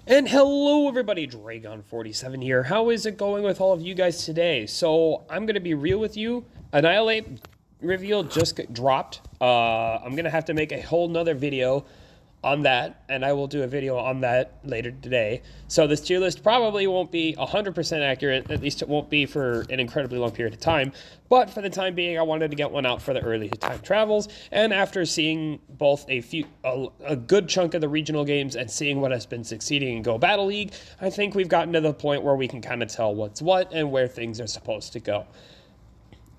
And hello everybody, Dragon47 here. How is it going with all of you guys today? So, I'm going to be real with you. Annihilate reveal just dropped. I'm going to have to make a whole nother video on that, and I will do a video on that later today. So this tier list probably won't be 100% accurate, at least it won't be for an incredibly long period of time, but for the time being, I wanted to get one out for the early time travels, and after seeing both a good chunk of the regional games and seeing what has been succeeding in Go Battle League, I think we've gotten to the point where we can kind of tell what's what and where things are supposed to go.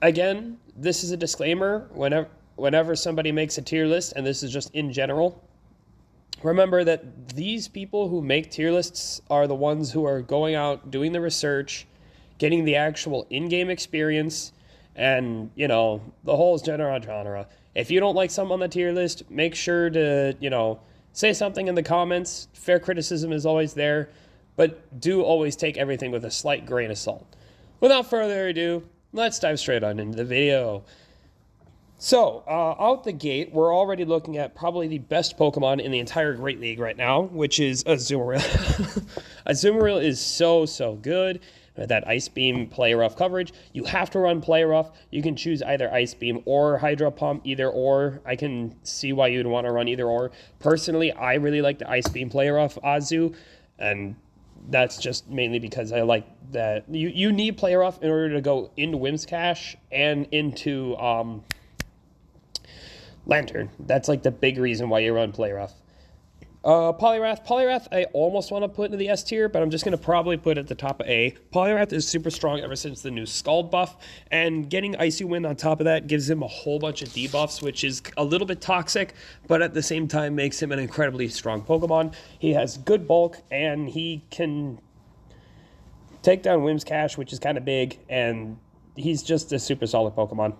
Again, this is a disclaimer whenever somebody makes a tier list, and this is just in general. Remember that these people who make tier lists are the ones who are going out, doing the research, getting the actual in-game experience, and, you know, the whole genre. If you don't like something on the tier list, make sure to, say something in the comments. Fair criticism is always there, but do always take everything with a slight grain of salt. Without further ado, let's dive straight on into the video. So, out the gate, we're already looking at probably the best Pokemon in the entire Great League right now, which is Azumarill. Azumarill is so good. That Ice Beam Play Rough coverage. You have to run Play Rough. You can choose either Ice Beam or Hydro Pump, either or. I can see why you'd want to run either or. Personally, I really like the Ice Beam Play Rough Azu, and that's just mainly because I like that. You need Play Rough in order to go into Whimscache and into Lantern. That's like the big reason why you run Play Rough. Poliwrath, I almost want to put into the S tier, but I'm just going to probably put it at the top of A. Poliwrath is super strong ever since the new Scald buff, and getting Icy Wind on top of that gives him a whole bunch of debuffs, which is a little bit toxic, but at the same time makes him an incredibly strong Pokemon. He has good bulk, and he can take down Whimscache, which is kind of big, and he's just a super solid Pokemon.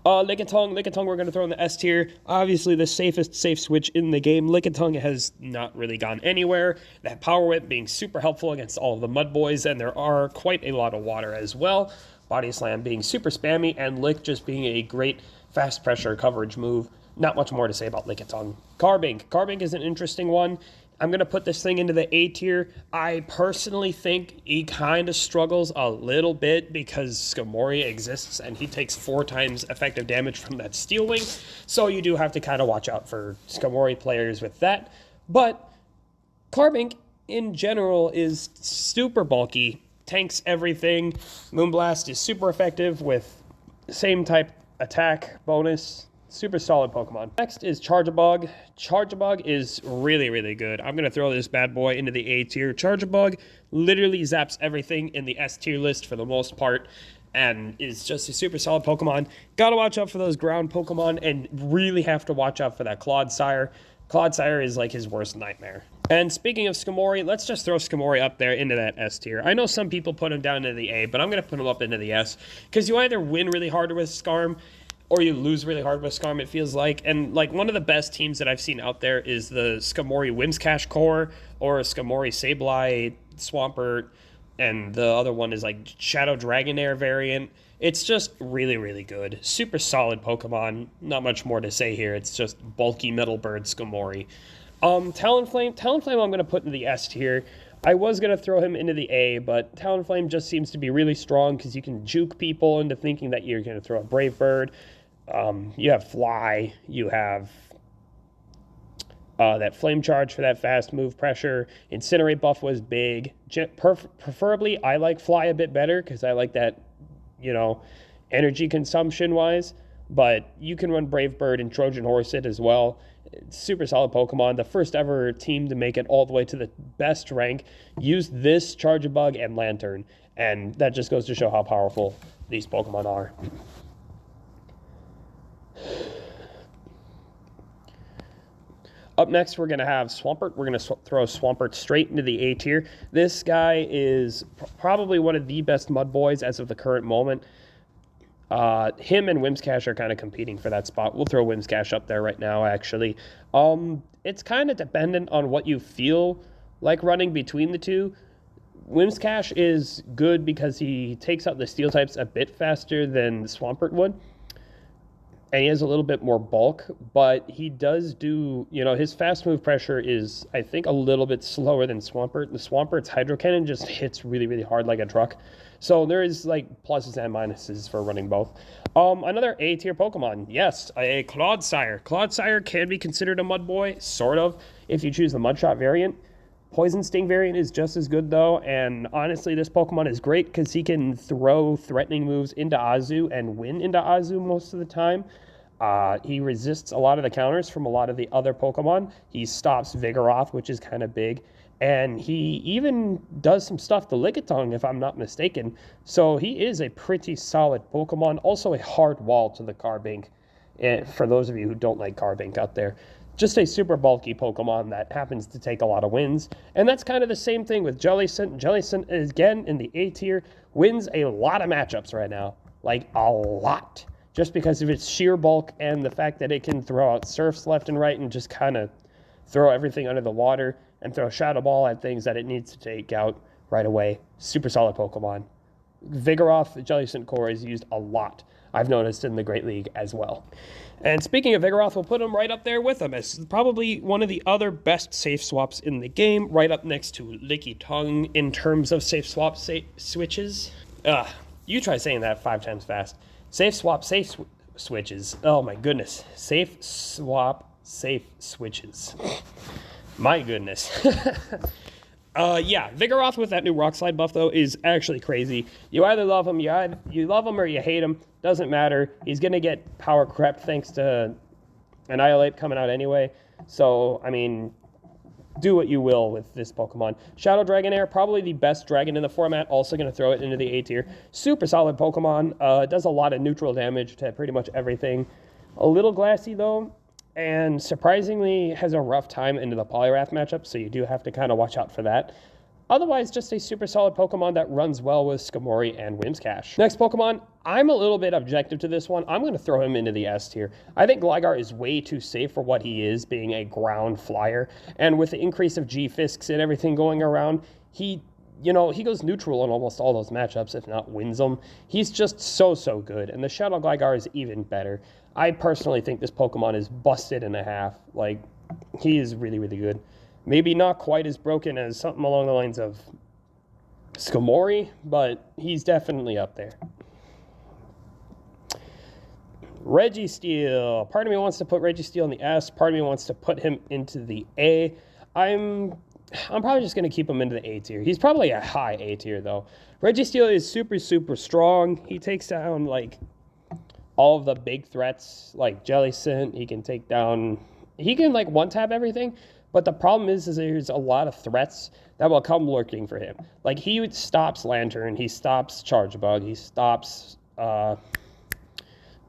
Lickitung, we're going to throw in the S tier. Obviously, the safest safe switch in the game. Lickitung has not really gone anywhere. That Power Whip being super helpful against all of the Mud Boys, and there are quite a lot of water as well. Body Slam being super spammy, and Lick just being a great fast pressure coverage move. Not much more to say about Lickitung. Carbink is an interesting one. I'm going to put this thing into the A tier. I personally think he kind of struggles a little bit because Skarmory exists and he takes 4 times effective damage from that Steel Wing. So you do have to kind of watch out for Skarmory players with that. But Carbink in general is super bulky, tanks everything. Moonblast is super effective with same type attack bonus. Super solid Pokemon. Next is Charjabug. Charjabug is really good. I'm going to throw this bad boy into the A tier. Charjabug literally zaps everything in the S tier list for the most part and is just a super solid Pokemon. Gotta watch out for those ground Pokemon and really have to watch out for that Clodsire. Clodsire is like his worst nightmare. And speaking of Skarmory, let's just throw Skarmory up there into that S tier. I know some people put him down into the A, but I'm going to put him up into the S because you either win really hard with Skarm or you lose really hard with Skarm, it feels like. And, like, one of the best teams that I've seen out there is the Skarmory Whimscache core or Skarmory Sableye Swampert, and the other one is, like, Shadow Dragonair variant. It's just really good. Super solid Pokemon. Not much more to say here. It's just bulky Metal Bird Skarmory. Talonflame I'm going to put in the S tier. I was going to throw him into the A, but Talonflame just seems to be really strong because you can juke people into thinking that you're going to throw a Brave Bird. You have Fly, you have that Flame Charge for that fast move pressure. Incinerate buff was big. Preferably, I like Fly a bit better because I like that, energy consumption-wise. But you can run Brave Bird and Trojan Horse it as well. It's super solid Pokemon. The first ever team to make it all the way to the best rank used this Charjabug and Lantern. And that just goes to show how powerful these Pokemon are. Up next, we're going to have Swampert. We're going to throw Swampert straight into the A tier. This guy is probably one of the best Mud Boys as of the current moment. Him and Whimscache are kind of competing for that spot. We'll throw Whimscache up there right now, actually. It's kind of dependent on what you feel like running between the two. Whimscache is good because he takes out the Steel types a bit faster than Swampert would. and he has a little bit more bulk, but he does do, his fast move pressure is, I think, a little bit slower than Swampert. The Swampert's Hydro Cannon just hits really, really hard like a truck. So there is like pluses and minuses for running both. Another A tier Pokemon, yes, a Clodsire. Clodsire can be considered a Mud Boy, sort of, if you choose the Mudshot variant. Poison Sting variant is just as good though, and honestly this Pokemon is great because he can throw threatening moves into Azu and win into Azu most of the time. He resists a lot of the counters from a lot of the other Pokemon. He stops Vigoroth, which is kind of big, and he even does some stuff to Lickitung if I'm not mistaken. So he is a pretty solid Pokemon, also a hard wall to the Carbink, for those of you who don't like Carbink out there. Just a super bulky Pokemon that happens to take a lot of wins. And that's kind of the same thing with Jellicent. Jellicent, again, in the A tier, wins a lot of matchups right now. Like, a lot. Just because of its sheer bulk and the fact that it can throw out Surfs left and right and just kind of throw everything under the water and throw Shadow Ball at things that it needs to take out right away. Super solid Pokemon. Vigoroth, Jellicent core is used a lot. I've noticed in the Great League as well. And speaking of Vigoroth, we'll put him right up there with him as probably one of the other best safe swaps in the game, right up next to Lickitung in terms of safe swap switches. You try saying that 5 times fast. Safe swap safe switches. Oh my goodness. Safe swap safe switches. My goodness. Yeah, Vigoroth with that new Rock Slide buff, though, is actually crazy. You either love him, you love him or you hate him. Doesn't matter. He's going to get power crept thanks to Annihilate coming out anyway. So, I mean, do what you will with this Pokemon. Shadow Dragonair, probably the best dragon in the format. Also going to throw it into the A tier. Super solid Pokemon. It does a lot of neutral damage to pretty much everything. A little glassy, though. And surprisingly has a rough time into the Poliwrath matchup, so you do have to kind of watch out for that. Otherwise, just a super solid Pokemon that runs well with Skarmory and Whimscash. Next Pokemon, I'm a little bit objective to this one. I'm going to throw him into the S tier. I think Gligar is way too safe for what he is, being a ground flyer. And with the increase of G-Fisks and everything going around, he goes neutral in almost all those matchups, if not wins them. He's just so good, and the Shadow Gligar is even better. I personally think this Pokemon is busted in a half. Like, he is really, really good. Maybe not quite as broken as something along the lines of Skarmory, but he's definitely up there. Registeel. Part of me wants to put Registeel in the S. Part of me wants to put him into the A. I'm probably just going to keep him into the A tier. He's probably a high A tier, though. Registeel is super strong. He takes down, like, all of the big threats, like Jellicent. He can take down... He can, like, one-tap everything. But the problem is there's a lot of threats that will come lurking for him. Like, he stops Lantern. He stops Chargebug. He stops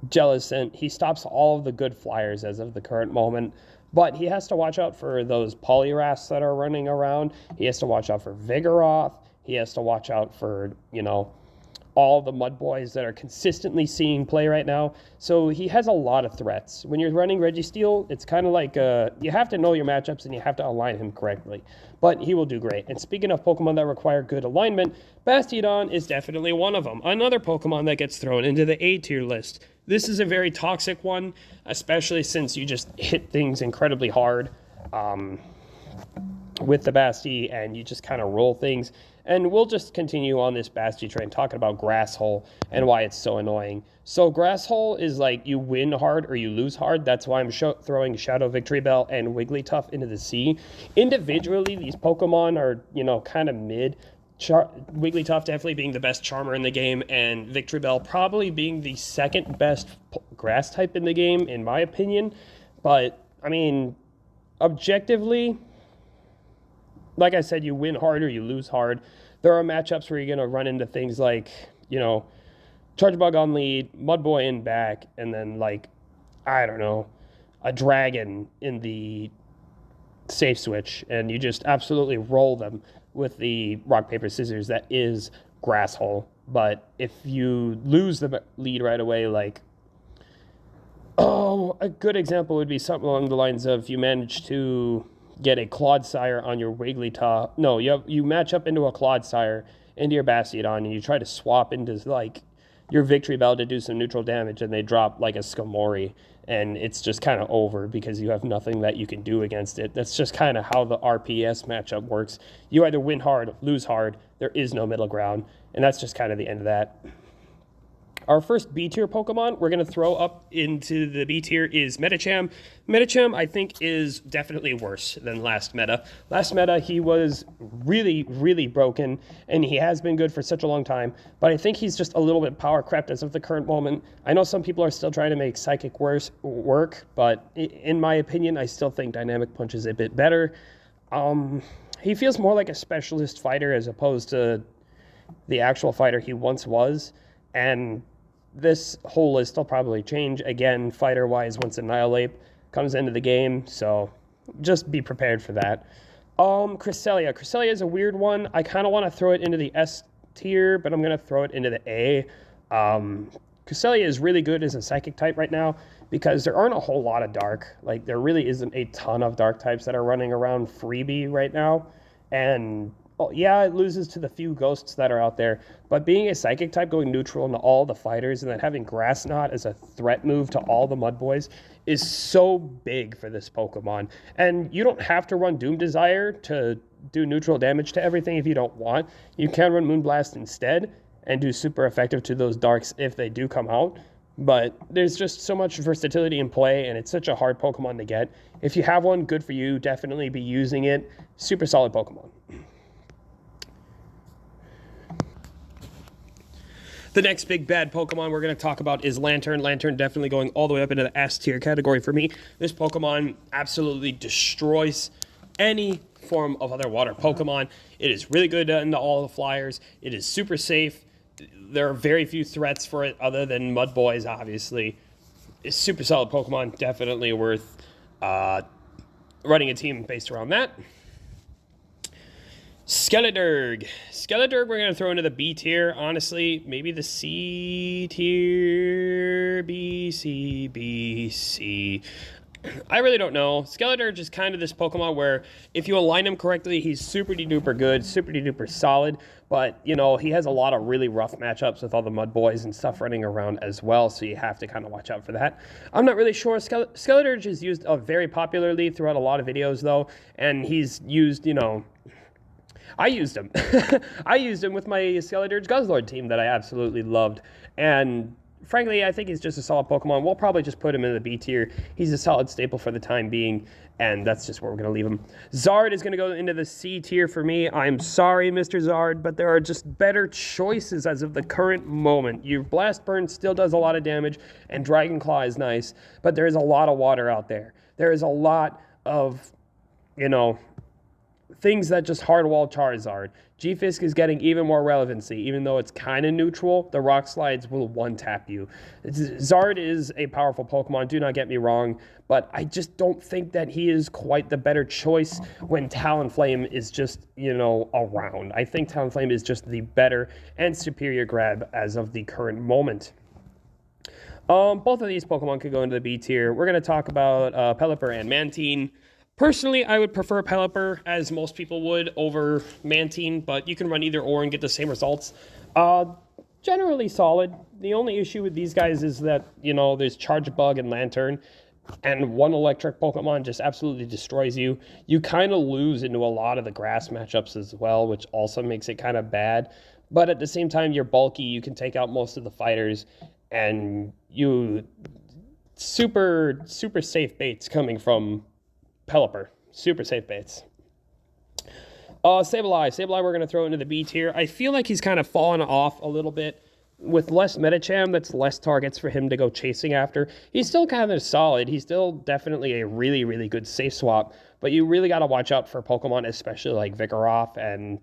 Jellicent. He stops all of the good flyers as of the current moment. But he has to watch out for those Poliwraths that are running around. He has to watch out for Vigoroth. He has to watch out for, all the Mud Boys that are consistently seeing play right now. So he has a lot of threats. When you're running Registeel, it's kind of like you have to know your matchups and you have to align him correctly. But he will do great. And speaking of Pokemon that require good alignment, Bastiodon is definitely one of them. Another Pokemon that gets thrown into the A tier list. This is a very toxic one, especially since you just hit things incredibly hard with the Basti and you just kind of roll things. And we'll just continue on this Basti train talking about Grass Hole and why it's so annoying. So Grass Hole is like you win hard or you lose hard. That's why I'm throwing Shadow Victory Bell and Wigglytuff into the C. Individually, these Pokemon are, kind of mid. Wigglytuff definitely being the best Charmer in the game, and Victory Bell probably being the second best grass type in the game, in my opinion. But, I mean, objectively... Like I said, you win hard or you lose hard. There are matchups where you're going to run into things like, Chargebug on lead, Mudboy in back, and then, like, I don't know, a Dragon in the safe switch. And you just absolutely roll them with the rock, paper, scissors that is Grass Hole. But if you lose the lead right away, like, a good example would be something along the lines of you manage to... get a Clodsire on your Wigglytuff. No, you match up into a Clodsire into your Bastiodon, and you try to swap into, like, your Victory Bell to do some neutral damage, and they drop like a Skamori, and it's just kind of over because you have nothing that you can do against it. That's just kind of how the RPS matchup works. You either win hard, lose hard. There is no middle ground, and that's just kind of the end of that. Our first B tier Pokemon we're going to throw up into the B tier is Medicham. Medicham, I think, is definitely worse than last meta. Last meta, he was really, really broken, and he has been good for such a long time, but I think he's just a little bit power crept as of the current moment. I know some people are still trying to make Psychic work, but in my opinion, I still think Dynamic Punch is a bit better. He feels more like a specialist fighter as opposed to the actual fighter he once was, and this whole list will probably change again fighter-wise once Annihilate comes into the game, so just be prepared for that. Cresselia. Cresselia is a weird one. I kind of want to throw it into the S tier, but I'm going to throw it into the A. Cresselia is really good as a Psychic type right now because there aren't a whole lot of Dark. Like, there really isn't a ton of Dark types that are running around freebie right now, and yeah, it loses to the few ghosts that are out there, but being a Psychic type going neutral into all the fighters and then having Grass Knot as a threat move to all the Mud Boys is so big for this Pokemon. And you don't have to run Doom Desire to do neutral damage to everything if you don't want. You can run Moonblast instead and do super effective to those Darks if they do come out. But there's just so much versatility in play, and it's such a hard Pokemon to get. If you have one, good for you. Definitely be using it. Super solid Pokemon. The next big bad Pokemon we're going to talk about is Lantern. Lantern definitely going all the way up into the S tier category for me. This Pokemon absolutely destroys any form of other water Pokemon. It is really good into all the flyers. It is super safe. There are very few threats for it other than Mud Boys, obviously. It's super solid Pokemon. Definitely worth running a team based around that. Skeleturg. Skeleturg we're going to throw into the B tier. Honestly, maybe the C tier. B, C, B, C. I really don't know. Skeleturg is kind of this Pokemon where if you align him correctly, he's super duper good, super duper solid. But, you know, he has a lot of really rough matchups with all the Mud Boys and stuff running around as well, so you have to kind of watch out for that. I'm not really sure. Skeleturg is used very popularly throughout a lot of videos, though, and he's used, you know... I used him. I used him with my Skeleturge Guzzlord team that I absolutely loved. And frankly, I think he's just a solid Pokemon. We'll probably just put him in the B tier. He's a solid staple for the time being, and that's just where we're going to leave him. Zard is going to go into the C tier for me. I'm sorry, Mr. Zard, but there are just better choices as of the current moment. Your Blast Burn still does a lot of damage, and Dragon Claw is nice, but there is a lot of water out there. There is a lot of, you know... things that just hardwall Charizard. G-Fisk is getting even more relevancy. Even though it's kind of neutral, the Rock Slides will one-tap you. Zard is a powerful Pokemon, do not get me wrong, but I just don't think that he is quite the better choice when Talonflame is just, you know, around. I think Talonflame is just the better and superior grab as of the current moment. Both of these Pokemon could go into the B tier. We're going to talk about Pelipper and Mantine. Personally, I would prefer Pelipper, as most people would, over Mantine, but you can run either or and get the same results. Generally solid. The only issue with these guys is that, you know, there's Charge Bug and Lantern, and one electric Pokemon just absolutely destroys you. You kind of lose into a lot of the grass matchups as well, which also makes it kind of bad. But at the same time, you're bulky, you can take out most of the fighters, and you... super safe baits coming from Pelipper. Super safe baits. Sableye. Sableye we're going to throw into the B tier. I feel like he's kind of fallen off a little bit. With less Medicham, that's less targets for him to go chasing after. He's still kind of solid. He's still definitely a really, really good safe swap. But you really got to watch out for Pokemon, especially like Vikoroth and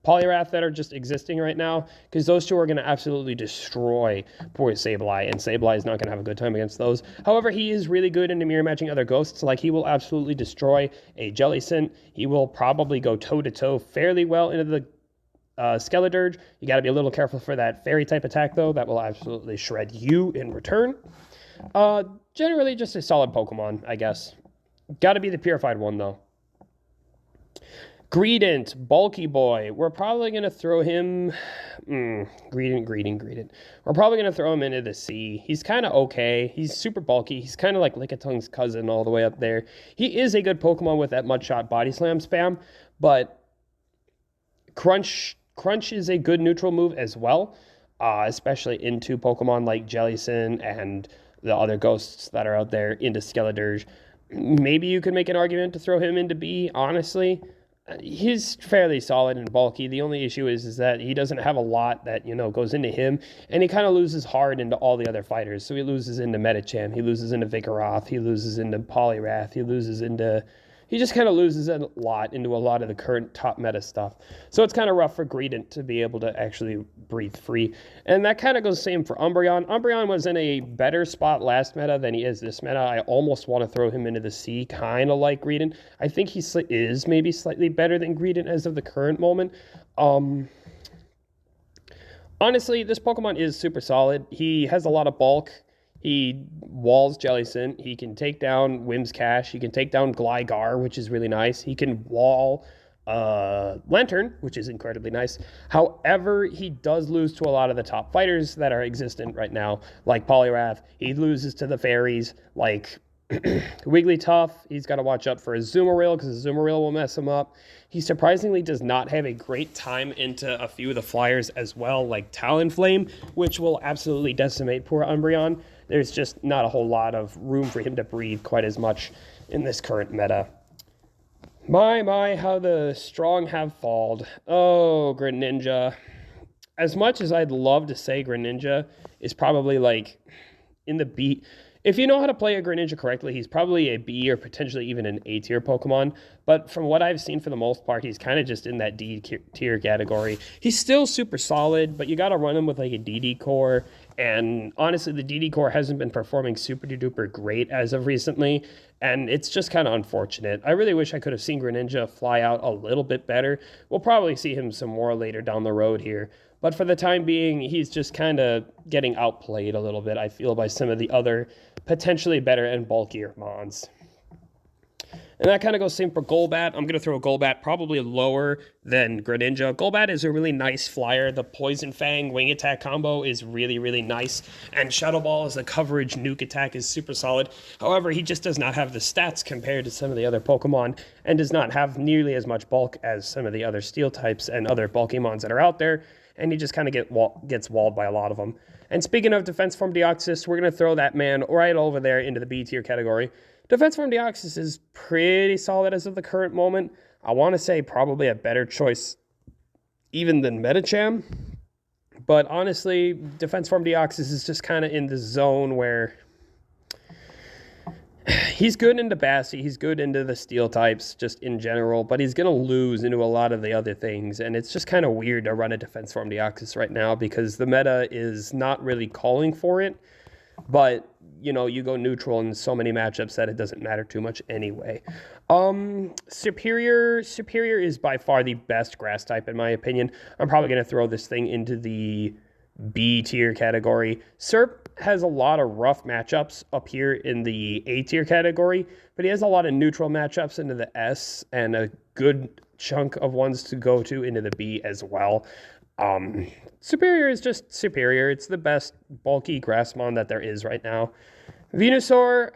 Poliwrath that are just existing right now, because those two are going to absolutely destroy poor Sableye, and Sableye is not going to have a good time against those. However, he is really good into mirror matching other ghosts. Like, he will absolutely destroy a Jellicent. He will probably go toe-to-toe fairly well into the Skeleturge. You got to be a little careful for that Fairy-type attack, though. That will absolutely shred you in return. Generally, just a solid Pokemon, I guess. Got to be the Purified one, though. Greedent, bulky boy. We're probably going to throw him... Greedent. We're probably going to throw him into the C. He's kind of okay. He's super bulky. He's kind of like Lickitung's cousin all the way up there. He is a good Pokemon with that Mudshot Body Slam spam, but Crunch is a good neutral move as well, especially into Pokemon like Jellicent and the other ghosts that are out there, into Skeledirge. Maybe you could make an argument to throw him into B, honestly. He's fairly solid and bulky. The only issue is that he doesn't have a lot that, goes into him, and he kind of loses hard into all the other fighters. So he loses into Medicham, he loses into Vigoroth, he loses into Poliwrath, he just kind of loses a lot into a lot of the current top meta stuff. So it's kind of rough for Greedent to be able to actually breathe free. And that kind of goes the same for Umbreon. Umbreon was in a better spot last meta than he is this meta. I almost want to throw him into the C, kind of like Greedent. I think he is maybe slightly better than Greedent as of the current moment. Honestly, this Pokemon is super solid. He has a lot of bulk. He walls Jellicent. He can take down Whimscash. He can take down Gligar, which is really nice. He can wall Lantern, which is incredibly nice. However, he does lose to a lot of the top fighters that are existent right now, like Poliwrath. He loses to the fairies, like Wigglytuff. He's got to watch out for a Azumarill, because Azumarill will mess him up. He surprisingly does not have a great time into a few of the flyers as well, like Talonflame, which will absolutely decimate poor Umbreon. There's just not a whole lot of room for him to breathe quite as much in this current meta. My, how the strong have fallen. Oh, Greninja. As much as I'd love to say Greninja is probably like in the B. If you know how to play a Greninja correctly, he's probably a B or potentially even an A tier Pokemon. But from what I've seen for the most part, he's kind of just in that D tier category. He's still super solid, but you got to run him with like a DD core. And honestly, the DD core hasn't been performing super duper great as of recently. And it's just kind of unfortunate. I really wish I could have seen Greninja fly out a little bit better. We'll probably see him some more later down the road here. But for the time being, he's just kind of getting outplayed a little bit, I feel, by some of the other potentially better and bulkier mons. And that kind of goes same for Golbat. I'm going to throw Golbat probably lower than Greninja. Golbat is a really nice flyer. The Poison Fang Wing Attack combo is really, really nice. And Shadow Ball as a coverage nuke attack is super solid. However, he just does not have the stats compared to some of the other Pokemon, and does not have nearly as much bulk as some of the other Steel types and other bulky mons that are out there. And he just kind of gets walled by a lot of them. And speaking of Defense Form Deoxys, we're going to throw that man right over there into the B tier category. Defense Form Deoxys is pretty solid as of the current moment. I want to say probably a better choice even than Medicham. But honestly, Defense Form Deoxys is just kind of in the zone where he's good into Bassy, he's good into the Steel types just in general, but he's going to lose into a lot of the other things. And it's just kind of weird to run a Defense Form Deoxys right now because the meta is not really calling for it. But, you go neutral in so many matchups that it doesn't matter too much anyway. Superior is by far the best grass type in my opinion. I'm probably going to throw this thing into the B tier category. Serp has a lot of rough matchups up here in the A tier category, but he has a lot of neutral matchups into the S and a good chunk of ones to go to into the B as well. Superior is just superior. It's the best bulky Grassmon that there is right now. Venusaur,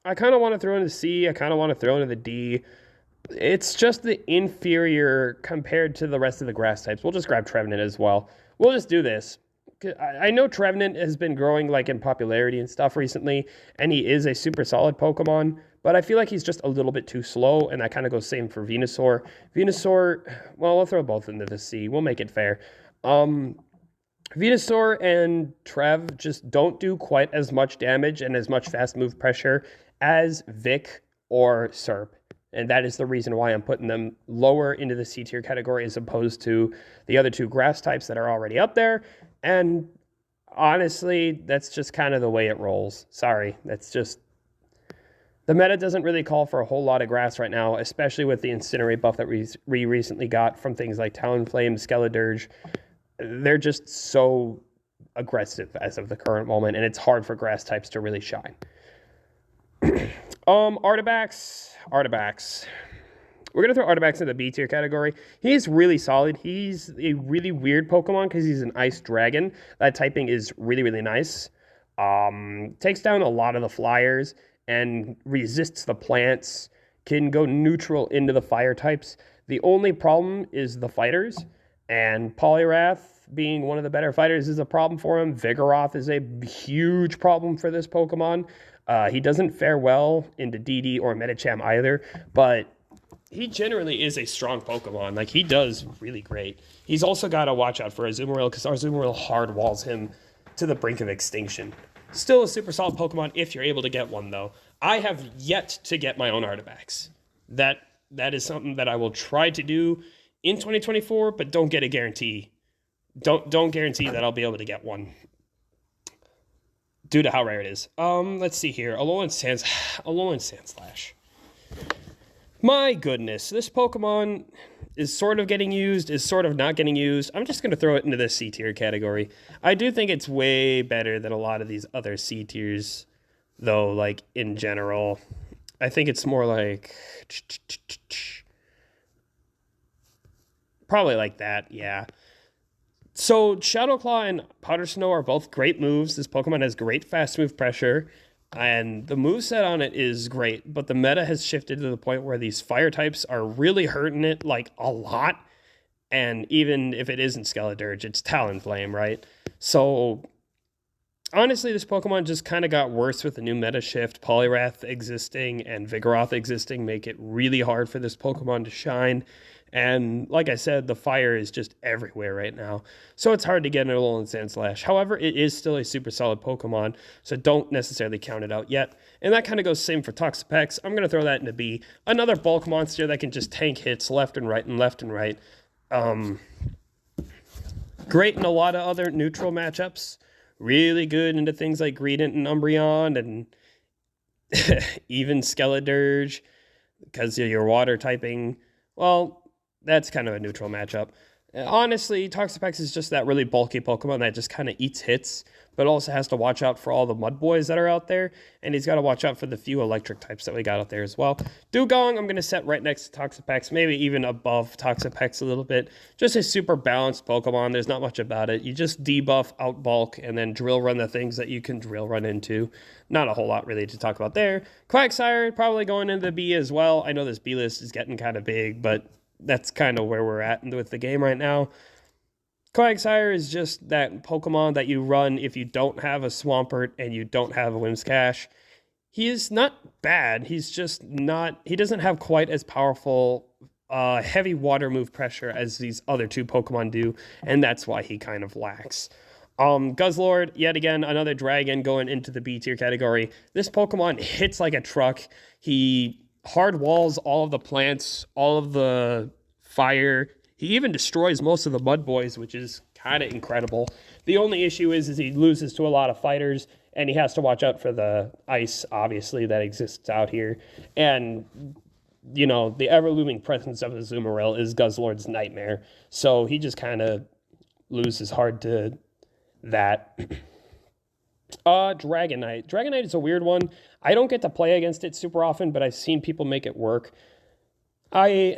I kind of want to throw into C. I kind of want to throw into the D. It's just the inferior compared to the rest of the grass types. We'll just grab Trevenant as well. We'll just do this. I know Trevenant has been growing like in popularity and stuff recently, and he is a super solid Pokemon, but I feel like he's just a little bit too slow, and that kind of goes same for Venusaur. Venusaur, well, we'll throw both into the C. We'll make it fair. Venusaur and Trev just don't do quite as much damage and as much fast move pressure as Vic or Serp. And that is the reason why I'm putting them lower into the C tier category as opposed to the other two grass types that are already up there. And honestly, that's just kind of the way it rolls. Sorry, that's just... The meta doesn't really call for a whole lot of grass right now, especially with the Incinerate buff that we recently got from things like Talonflame, Skeledirge. They're just so aggressive as of the current moment, and it's hard for grass types to really shine. Artibax. We're going to throw Artifax in the B tier category. He's really solid. He's a really weird Pokemon because he's an Ice Dragon. That typing is really, really nice. Takes down a lot of the flyers and resists the plants. Can go neutral into the fire types. The only problem is the fighters. And Poliwrath, being one of the better fighters, is a problem for him. Vigoroth is a huge problem for this Pokemon. He doesn't fare well into DD or Medicham either, but he generally is a strong Pokemon. Like, he does really great. He's also got to watch out for Azumarill because Azumarill hard walls him to the brink of extinction. Still a super solid Pokemon if you're able to get one, though. I have yet to get my own Artifacts. That is something that I will try to do in 2024, but don't get a guarantee. Don't guarantee that I'll be able to get one due to how rare it is. Let's see here. Alolan Sandslash. My goodness, this Pokemon is sort of getting used, is sort of not getting used. I'm just going to throw it into the C tier category. I do think it's way better than a lot of these other C tiers, though, like, in general. I think it's more like... probably like that, yeah. So, Shadow Claw and Powder Snow are both great moves. This Pokemon has great fast move pressure. And the moveset on it is great, but the meta has shifted to the point where these fire types are really hurting it, like, a lot. And even if it isn't Skeledirge, it's Talonflame, right? So, honestly, this Pokemon just kind of got worse with the new meta shift. Poliwrath existing and Vigoroth existing make it really hard for this Pokemon to shine. And like I said, the fire is just everywhere right now. So it's hard to get an Alolan Sandslash. However, it is still a super solid Pokemon, so don't necessarily count it out yet. And that kind of goes same for Toxapex. I'm going to throw that into B. Another bulk monster that can just tank hits left and right and left and right. Great in a lot of other neutral matchups. Really good into things like Greedent and Umbreon and even Skeledirge because of your water typing. Well, that's kind of a neutral matchup. Honestly, Toxapex is just that really bulky Pokemon that just kind of eats hits, but also has to watch out for all the mud boys that are out there, and he's got to watch out for the few electric types that we got out there as well. Dugong, I'm going to set right next to Toxapex, maybe even above Toxapex a little bit. Just a super balanced Pokemon. There's not much about it. You just debuff, outbulk, and then drill run the things that you can drill run into. Not a whole lot really to talk about there. Quagsire, probably going into the B as well. I know this B list is getting kind of big, but that's kind of where we're at with the game right now. Quagsire is just that Pokemon that you run if you don't have a Swampert and you don't have a Whimscash. He is not bad. He's just not... He doesn't have quite as powerful heavy water move pressure as these other two Pokemon do, and that's why he kind of lacks. Guzzlord, yet again, another dragon going into the B tier category. This Pokemon hits like a truck. He hard walls all of the plants, all of the fire. He even destroys most of the mud boys, which is kind of incredible. The only issue is he loses to a lot of fighters, and he has to watch out for the ice, obviously, that exists out here. And, you know, the ever-looming presence of Azumarill is Guzzlord's nightmare. So he just kind of loses hard to that. Dragonite. Dragonite is a weird one. I don't get to play against it super often, but I've seen people make it work. I'm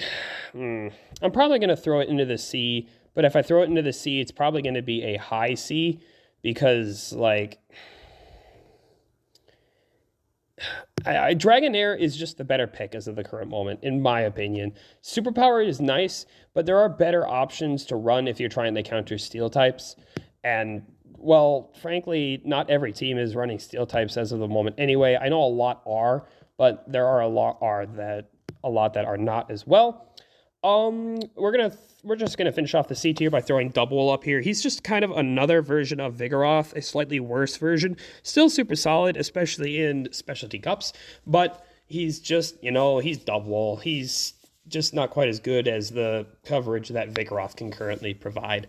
probably going to throw it into the C, but if I throw it into the C, it's probably going to be a high C because, like, Dragonair is just the better pick as of the current moment, in my opinion. Superpower is nice, but there are better options to run if you're trying to counter steel types. And, well, frankly, not every team is running steel types as of the moment anyway. I know a lot are, but there are a lot that are not as well. We're just gonna finish off the C tier by throwing Double up here. He's just kind of another version of Vigoroth, a slightly worse version. Still super solid, especially in specialty cups, but he's just, you know, he's Double. He's just not quite as good as the coverage that Vigoroth can currently provide.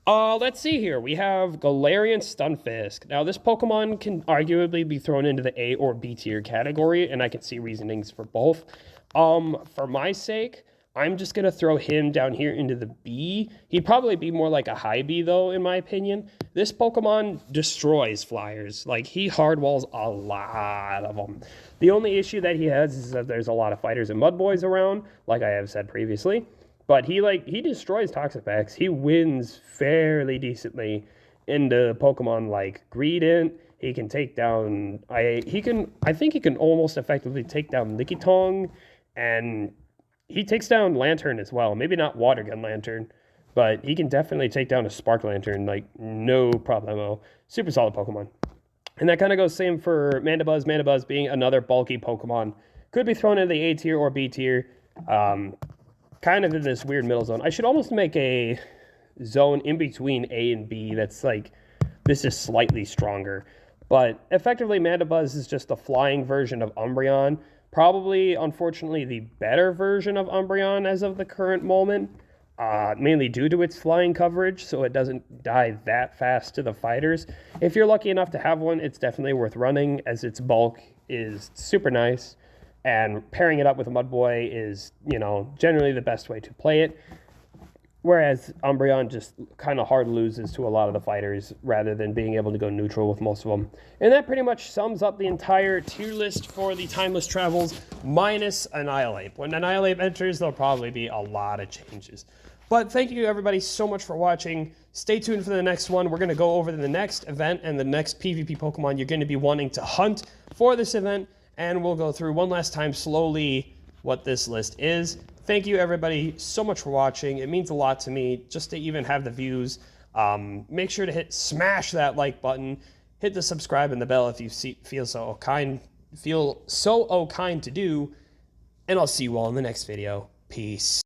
Let's see here. We have Galarian Stunfisk. Now, this Pokemon can arguably be thrown into the A or B tier category, and I can see reasonings for both. For my sake, I'm just going to throw him down here into the B. He'd probably be more like a high B, though, in my opinion. This Pokemon destroys flyers. Like, he hardwalls a lot of them. The only issue that he has is that there's a lot of fighters and Mudboys around, like I have said previously. But he destroys Toxic Packs. He wins fairly decently into Pokemon like Greedent. He can take down... I think he can almost effectively take down Lickitung, and he takes down Lantern as well. Maybe not Water Gun Lantern, but he can definitely take down a Spark Lantern, like, no problemo. Super solid Pokemon. And that kind of goes same for Mandibuzz. Mandibuzz being another bulky Pokemon. Could be thrown in the A tier or B tier. Kind of in this weird middle zone. I should almost make a zone in between A and B that's like, this is slightly stronger. But effectively, Mandibuzz is just a flying version of Umbreon. Probably, unfortunately, the better version of Umbreon as of the current moment. Mainly due to its flying coverage, so it doesn't die that fast to the fighters. If you're lucky enough to have one, it's definitely worth running, as its bulk is super nice. And pairing it up with a Mudboy is, generally the best way to play it. Whereas Umbreon just kind of hard loses to a lot of the fighters rather than being able to go neutral with most of them. And that pretty much sums up the entire tier list for the Timeless Travels minus Annihilate. When Annihilate enters, there'll probably be a lot of changes. But thank you everybody so much for watching. Stay tuned for the next one. We're going to go over the next event and the next PvP Pokemon you're going to be wanting to hunt for this event. And we'll go through one last time slowly what this list is. Thank you, everybody, so much for watching. It means a lot to me just to even have the views. Make sure to smash that like button. Hit the subscribe and the bell if you feel so kind to do. And I'll see you all in the next video. Peace.